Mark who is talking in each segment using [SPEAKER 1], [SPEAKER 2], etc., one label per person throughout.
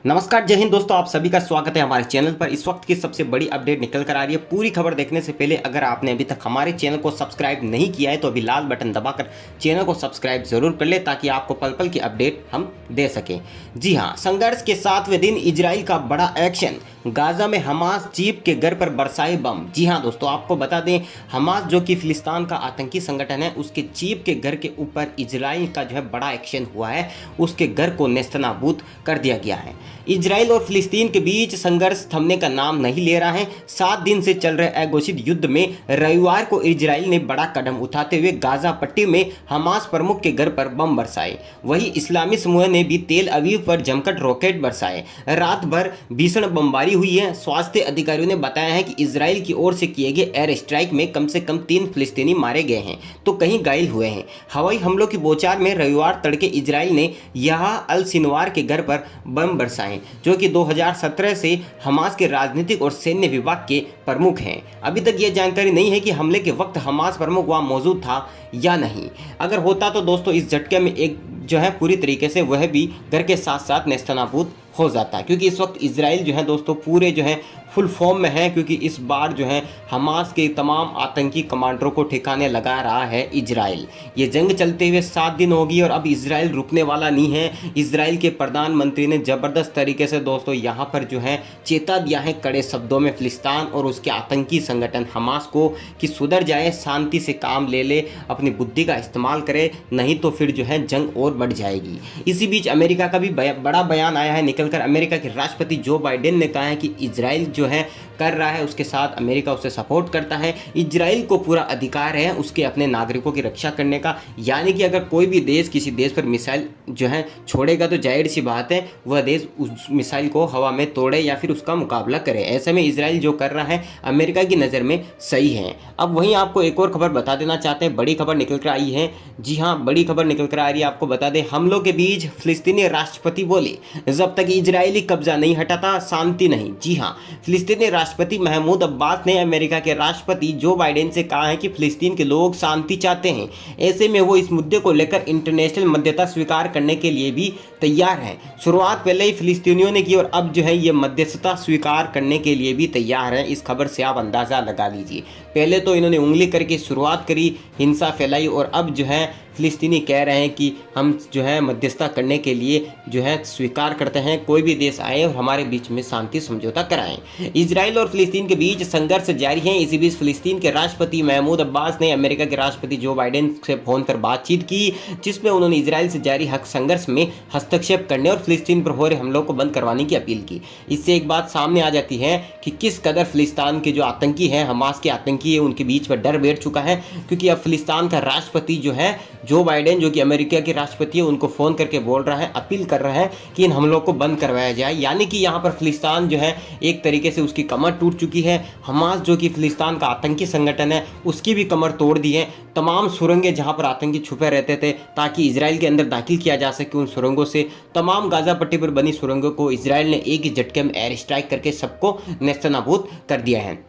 [SPEAKER 1] नमस्कार, जय हिंद दोस्तों। आप सभी का स्वागत है हमारे चैनल पर। इस वक्त की सबसे बड़ी अपडेट निकल कर आ रही है। पूरी खबर देखने से पहले अगर आपने अभी तक हमारे चैनल को सब्सक्राइब नहीं किया है तो अभी लाल बटन दबाकर चैनल को सब्सक्राइब जरूर कर ले ताकि आपको पल पल की अपडेट हम दे सकें। जी हाँ, संघर्ष के 7वें दिन इजराइल का बड़ा एक्शन। गाजा में हमास चीफ के घर पर बरसाए बम। जी हाँ दोस्तों, आपको बता दें, हमास जो कि फिलिस्तीन का आतंकी संगठन है, उसके चीफ के घर के ऊपर इजराइल का जो है बड़ा एक्शन हुआ है। उसके घर को नेस्तनाबूद कर दिया गया है। इजराइल और फिलिस्तीन के बीच संघर्ष थमने का नाम नहीं ले रहा है। 7 दिन से चल रहे अघोषित युद्ध में रविवार को इजराइल ने बड़ा कदम उठाते हुए गाजा पट्टी में हमास प्रमुख के घर पर बम बरसाए। वहीं इस्लामी समूह ने भी तेल अवीव पर जमकर रॉकेट बरसाए। रात भर भीषण बमबारी हुई है। स्वास्थ्य अधिकारियों ने बताया है कि इजराइल की ओर से किए गए एयर स्ट्राइक में कम से कम 3 फिलिस्तीनी मारे गए हैं तो कहीं घायल हुए हैं। हवाई हमलों की बौछार में रविवार तड़के इजराइल ने यहा अल सिनवार के घर पर बम बरसाए, जो कि 2017 से हमास के राजनीतिक और सैन्य विभाग के प्रमुख हैं। अभी तक यह जानकारी नहीं है कि हमले के वक्त हमास प्रमुख वहां मौजूद था या नहीं। अगर होता तो दोस्तों इस झटके में एक जो है पूरी तरीके से वह भी घर के साथ साथ नेस्तनाबूद हो जाता है, क्योंकि इस वक्त इजराइल जो है दोस्तों पूरे जो है फुल फॉर्म में है, क्योंकि इस बार जो है हमास के तमाम आतंकी कमांडरों को ठिकाने लगा रहा है इजराइल। ये जंग चलते हुए 7 दिन होगी और अब इजराइल रुकने वाला नहीं है। इजराइल के प्रधानमंत्री ने ज़बरदस्त तरीके से दोस्तों यहाँ पर जो है चेता दिया है कड़े शब्दों में फिलिस्तीन और उसके आतंकी संगठन हमास को कि सुधर जाए, शांति से काम ले, अपनी बुद्धि का इस्तेमाल करे, नहीं तो फिर जो है जंग और बढ़ जाएगी। इसी बीच अमेरिका का भी बड़ा बयान आया है निकलकर। अमेरिका के राष्ट्रपति जो बाइडेन ने कहा है कि इजराइल जो है कर रहा है उसके साथ अमेरिका उसे सपोर्ट करता है। इजराइल को पूरा अधिकार है उसके अपने नागरिकों की रक्षा करने का, यानी कि अगर कोई भी देश किसी देश पर मिसाइल जो है छोड़ेगा तो जाहिर सी बात है वह देश उस मिसाइल को हवा में तोड़े या फिर उसका मुकाबला करे। ऐसे में इजराइल जो कर रहा है अमेरिका की नज़र में सही है। अब वहीं आपको एक और खबर बता देना चाहते हैं, बड़ी खबर निकल कर आई है। जी हाँ, बड़ी खबर निकल कर आ रही है। आपको बता दें, हमलों के बीच फिलिस्तीनी राष्ट्रपति बोले जब तक इजरायली कब्जा नहीं हटाता शांति नहीं। जी हाँ, फिलिस्तीनी राष्ट्रपति महमूद अब्बास ने अमेरिका के राष्ट्रपति जो बाइडेन से कहा है कि फिलिस्तीन के लोग शांति चाहते हैं। ऐसे में वो इस मुद्दे को लेकर इंटरनेशनल मध्यस्थता स्वीकार करने के लिए भी तैयार है। शुरुआत पहले ही फिलिस्तीनियों ने की और अब जो है ये मध्यस्थता स्वीकार करने के लिए भी तैयार है। इस खबर से आप अंदाज़ा लगा लीजिए। पहले तो इन्होंने उंगली करके शुरुआत करी, हिंसा फैलाई और अब जो है फिलिस्तीनी कह रहे हैं कि हम जो है मध्यस्थता करने के लिए जो है स्वीकार करते हैं, कोई भी देश आए और हमारे बीच में शांति समझौता कराएं। इजराइल और फिलिस्तीन के बीच संघर्ष जारी है। इसी बीच फिलिस्तीन के राष्ट्रपति महमूद अब्बास ने अमेरिका के राष्ट्रपति जो बाइडेन से फोन पर बातचीत की, जिसमें उन्होंने इजराइल से जारी हक संघर्ष में हस्तक्षेप करने और फिलिस्तीन पर हो रहे हमलों को बंद करवाने की अपील की। इससे एक बात सामने आ जाती है कि किस कदर फिलिस्तीन के जो आतंकी हैं, हमास के आतंकी है, उनके बीच में डर बैठ चुका है। क्योंकि अब फिलिस्तीन का राष्ट्रपति जो है जो बाइडेन, जो कि अमेरिका के राष्ट्रपति है, उनको फ़ोन करके बोल रहा है, अपील कर रहा है कि इन हमलों को बंद करवाया जाए। यानी कि यहाँ पर फिलिस्तीन जो है एक तरीके से उसकी कमर टूट चुकी है। हमास जो कि फिलिस्तीन का आतंकी संगठन है उसकी भी कमर तोड़ दी है। तमाम सुरंगें जहाँ पर आतंकी छुपे रहते थे ताकि इजराइल के अंदर दाखिल किया जा सके, उन सुरंगों से तमाम गाजा पट्टी पर बनी सुरंगों को इजराइल ने एक ही झटके में एयर स्ट्राइक करके सबको नेस्तनाबूद कर दिया है।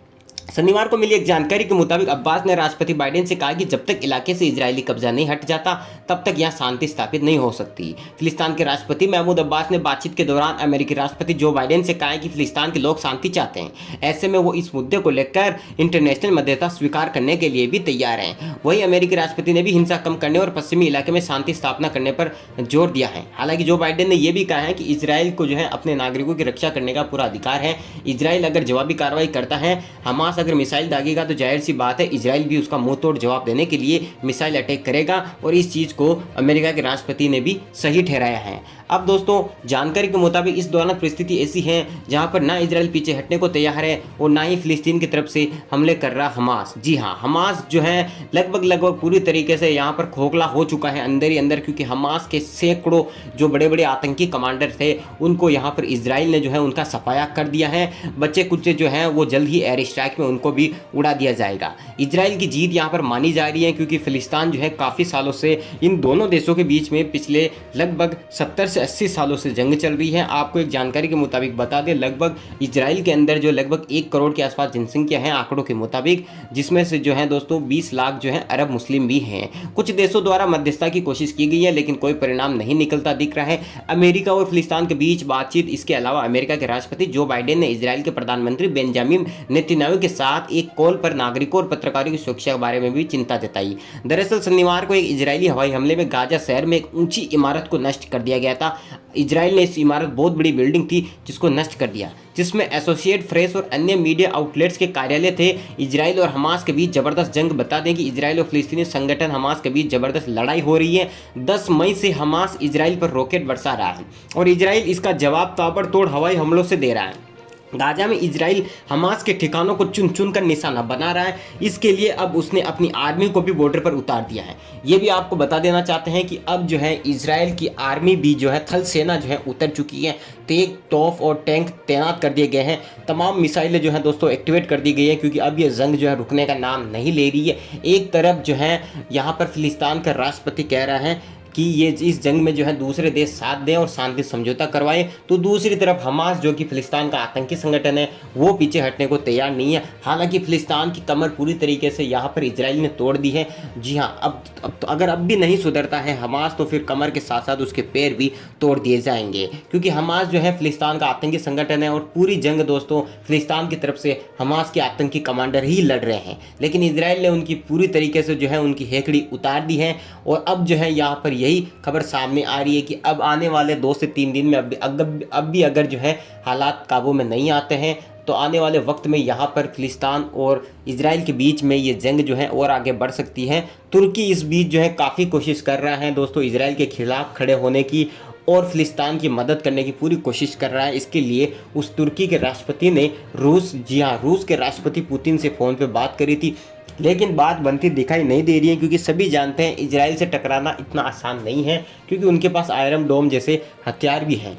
[SPEAKER 1] शनिवार को मिली एक जानकारी के मुताबिक अब्बास ने राष्ट्रपति बाइडेन से कहा कि जब तक इलाके से इजरायली कब्जा नहीं हट जाता तब तक यहां शांति स्थापित नहीं हो सकती। फिलिस्तीन के राष्ट्रपति महमूद अब्बास ने बातचीत के दौरान अमेरिकी राष्ट्रपति जो बाइडेन से कहा कि फिलिस्तीन के लोग शांति चाहते हैं। ऐसे में वो इस मुद्दे को लेकर इंटरनेशनल मध्यस्थता स्वीकार करने के लिए भी तैयार हैं। वहीं अमेरिकी राष्ट्रपति ने भी हिंसा कम करने और पश्चिमी इलाके में शांति स्थापना करने पर जोर दिया है। हालांकि जो बाइडेन ने यह भी कहा है कि इजराइल को जो है अपने नागरिकों की रक्षा करने का पूरा अधिकार है। इजराइल अगर जवाबी कार्रवाई करता है, हमास अगर मिसाइल दागेगा तो जाहिर सी बात है इजराइल भी उसका मुंह तोड़ जवाब देने के लिए मिसाइल अटैक करेगा और इस चीज़ को अमेरिका के राष्ट्रपति ने भी सही ठहराया है। अब दोस्तों जानकारी के मुताबिक इस दौरान परिस्थिति ऐसी है जहां पर ना इजराइल पीछे हटने को तैयार है और ना ही फिलिस्तीन की तरफ से हमले कर रहा हमास। जी हाँ, हमास जो है लगभग पूरी तरीके से यहाँ पर खोखला हो चुका है अंदर ही अंदर, क्योंकि हमास के सैकड़ों जो बड़े बड़े आतंकी कमांडर थे उनको यहाँ पर इजराइल ने जो है उनका सफाया कर दिया है। बच्चे कुच्चे जो हैं वो जल्द ही एयर स्ट्राइक में उनको भी उड़ा दिया जाएगा। इजराइल की जीत यहाँ पर मानी जा रही है क्योंकि फिलिस्तीन जो है काफ़ी सालों से इन दोनों देशों के बीच में पिछले लगभग 70 से 80 सालों से जंग चल रही है। आपको एक जानकारी के मुताबिक बता दें, लगभग इजराइल के अंदर जो लगभग 1 करोड़ के आसपास जनसंख्या है आंकड़ों के मुताबिक, जिसमें से जो है दोस्तों 20 लाख जो है अरब मुस्लिम भी हैं। कुछ देशों द्वारा मध्यस्थता की कोशिश की गई है लेकिन कोई परिणाम नहीं निकलता दिख रहा है। अमेरिका और फिलिस्तीन के बीच बातचीत, इसके अलावा अमेरिका के राष्ट्रपति जो बाइडेन ने इजराइल के प्रधानमंत्री बेंजामिन नेतन्याहू के साथ एक कॉल पर नागरिकों और पत्रकारों की सुरक्षा के बारे में भी चिंता जताई। दरअसल शनिवार को एक इजरायली हवाई हमले में गाजा शहर में एक ऊंची इमारत को नष्ट कर दिया गया था। इजराइल ने इस इमारत, बहुत बड़ी बिल्डिंग थी जिसको नष्ट कर दिया, जिसमें एसोसिएट प्रेस और अन्य मीडिया आउटलेट्स के कार्यालय थे। इजराइल और हमास के बीच जबरदस्त जंग, बता दें कि इजराइल और फिलिस्तीनी संगठन हमास के बीच जबरदस्त लड़ाई हो रही है। 10 मई से हमास इजराइल पर रॉकेट बरसा रहा है और इजराइल इसका जवाब ताबड़तोड़ हवाई हमलों से दे रहा है। गाजा में इजराइल हमास के ठिकानों को चुन चुन कर निशाना बना रहा है। इसके लिए अब उसने अपनी आर्मी को भी बॉर्डर पर उतार दिया है। ये भी आपको बता देना चाहते हैं कि अब जो है इजराइल की आर्मी भी जो है, थल सेना जो है उतर चुकी है। तेज तोप और टैंक तैनात कर दिए गए हैं। तमाम मिसाइलें जो है दोस्तों एक्टिवेट कर दी गई है क्योंकि अब ये जंग जो है रुकने का नाम नहीं ले रही है। एक तरफ जो है यहाँ पर फिलिस्तीन का राष्ट्रपति कह रहा है कि ये इस जंग में जो है दूसरे देश साथ दें और शांति समझौता करवाएं, तो दूसरी तरफ हमास जो कि फिलिस्तीन का आतंकी संगठन है वो पीछे हटने को तैयार नहीं है। हालांकि फिलिस्तीन की कमर पूरी तरीके से यहाँ पर इजराइल ने तोड़ दी है। जी हाँ, अब तो अगर अब भी नहीं सुधरता है हमास तो फिर कमर के साथ साथ उसके पैर भी तोड़ दिए जाएंगे क्योंकि हमास जो है फिलिस्तीन का आतंकी संगठन है और पूरी जंग दोस्तों फिलिस्तीन की तरफ से हमास के आतंकी कमांडर ही लड़ रहे हैं। लेकिन इजराइल ने उनकी पूरी तरीके से जो है उनकी हेकड़ी उतार दी है और अब जो है यहाँ पर यही खबर सामने आ रही है कि अब आने वाले 2 से 3 दिन में अब भी अगर जो है हालात काबू में नहीं आते हैं तो आने वाले वक्त में यहाँ पर फिलिस्तीन और इजराइल के बीच में ये जंग जो है और आगे बढ़ सकती है। तुर्की इस बीच जो है काफ़ी कोशिश कर रहा है दोस्तों इजराइल के खिलाफ खड़े होने की और फिलिस्तीन की मदद करने की पूरी कोशिश कर रहा है। इसके लिए उस तुर्की के राष्ट्रपति ने रूस के राष्ट्रपति पुतिन से फ़ोन पे बात करी थी, लेकिन बात बनती दिखाई नहीं दे रही है क्योंकि सभी जानते हैं इजराइल से टकराना इतना आसान नहीं है क्योंकि उनके पास आयरन डोम जैसे हथियार भी हैं।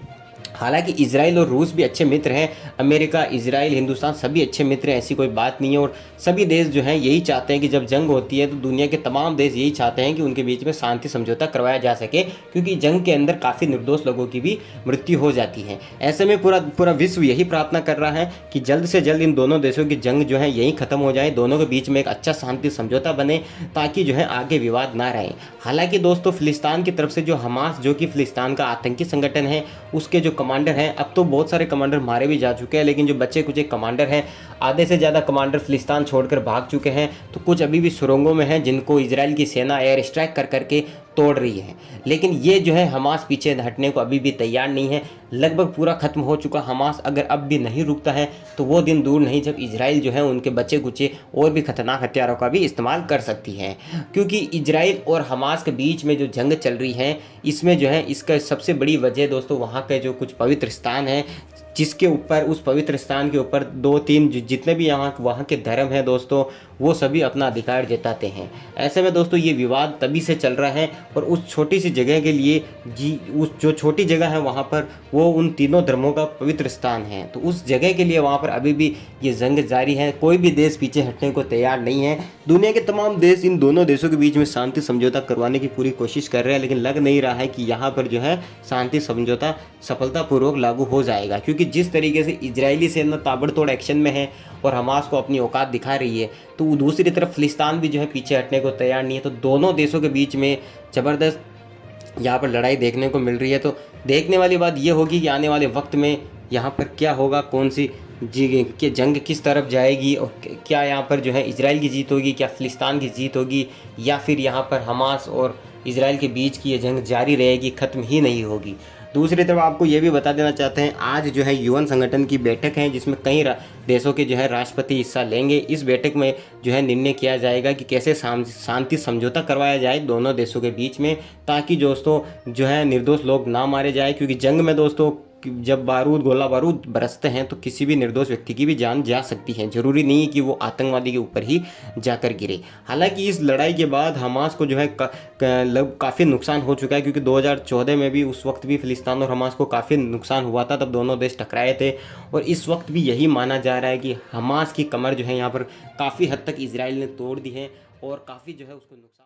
[SPEAKER 1] हालांकि इजराइल और रूस भी अच्छे मित्र हैं, अमेरिका, इजराइल, हिंदुस्तान सभी अच्छे मित्र हैं, ऐसी कोई बात नहीं है। और सभी देश जो हैं यही चाहते हैं कि जब जंग होती है तो दुनिया के तमाम देश यही चाहते हैं कि उनके बीच में शांति समझौता करवाया जा सके क्योंकि जंग के अंदर काफ़ी निर्दोष लोगों की भी मृत्यु हो जाती है। ऐसे में पूरा विश्व यही प्रार्थना कर रहा है कि जल्द से जल्द इन दोनों देशों की जंग जो है यही खत्म हो जाए, दोनों के बीच में एक अच्छा शांति समझौता बने ताकि जो है आगे विवाद ना रहे। हालांकि दोस्तों फिलिस्तीन की तरफ से जो हमास जो कि फिलिस्तीन का आतंकी संगठन है उसके जो कमांडर हैं, अब तो बहुत सारे कमांडर मारे भी जा चुके हैं, लेकिन जो बच्चे कुछ एक कमांडर हैं, आधे से ज़्यादा कमांडर फिलिस्तीन छोड़कर भाग चुके हैं, तो कुछ अभी भी सुरंगों में हैं जिनको इजराइल की सेना एयर स्ट्राइक कर करके तोड़ रही है। लेकिन ये जो है हमास पीछे हटने को अभी भी तैयार नहीं है। लगभग पूरा खत्म हो चुका हमास अगर अब भी नहीं रुकता है तो वो दिन दूर नहीं जब इजराइल जो है उनके बचे कुचे और भी खतरनाक हथियारों का भी इस्तेमाल कर सकती है क्योंकि इजराइल और हमास के बीच में जो जंग चल रही है इसमें जो है इसका सबसे बड़ी वजह दोस्तों वहाँ के जो कुछ पवित्र स्थान है जिसके ऊपर, उस पवित्र स्थान के ऊपर 2-3 जितने भी वहाँ के धर्म हैं दोस्तों वो सभी अपना अधिकार जताते हैं। ऐसे में दोस्तों ये विवाद तभी से चल रहा है और उस छोटी सी जगह के लिए उस जो छोटी जगह है वहाँ पर वो उन तीनों धर्मों का पवित्र स्थान है, तो उस जगह के लिए वहाँ पर अभी भी ये जंग जारी है। कोई भी देश पीछे हटने को तैयार नहीं है। दुनिया के तमाम देश इन दोनों देशों के बीच में शांति समझौता करवाने की पूरी कोशिश कर रहे हैं, लेकिन लग नहीं रहा है कि यहाँ पर जो है शांति समझौता सफलतापूर्वक लागू हो जाएगा क्योंकि जिस तरीके से इजरायली सेना ताबड़तोड़ एक्शन में है और हमास को अपनी औकात दिखा रही है, तो दूसरी तरफ फिलिस्तीन भी जो है पीछे हटने को तैयार नहीं है। तो दोनों देशों के बीच में ज़बरदस्त यहाँ पर लड़ाई देखने को मिल रही है। तो देखने वाली बात ये होगी कि आने वाले वक्त में यहाँ पर क्या होगा, कौन सी कि जंग किस तरफ जाएगी और क्या यहाँ पर जो है इजराइल की जीत होगी, क्या फिलिस्तीन की जीत होगी, या फिर यहाँ पर हमास और इजराइल के बीच की ये जंग जारी रहेगी, ख़त्म ही नहीं होगी। दूसरी तरफ आपको ये भी बता देना चाहते हैं आज जो है यूएन संगठन की बैठक है जिसमें कई देशों के जो है राष्ट्रपति हिस्सा लेंगे। इस बैठक में जो है निर्णय किया जाएगा कि कैसे शांति समझौता करवाया जाए दोनों देशों के बीच में ताकि दोस्तों जो है निर्दोष लोग ना मारे जाए क्योंकि जंग में दोस्तों जब गोला बारूद बरसते हैं तो किसी भी निर्दोष व्यक्ति की भी जान जा सकती है। जरूरी नहीं है कि वो आतंकवादी के ऊपर ही जाकर गिरे। हालांकि इस लड़ाई के बाद हमास को जो है काफ़ी नुकसान हो चुका है, क्योंकि 2014 में भी उस वक्त भी फिलिस्तीन और हमास को काफ़ी नुकसान हुआ था, तब दोनों देश टकराए थे। और इस वक्त भी यही माना जा रहा है कि हमास की कमर जो है यहाँ पर काफ़ी हद तक इजराइल ने तोड़ दी है और काफ़ी जो है उसको नुकसान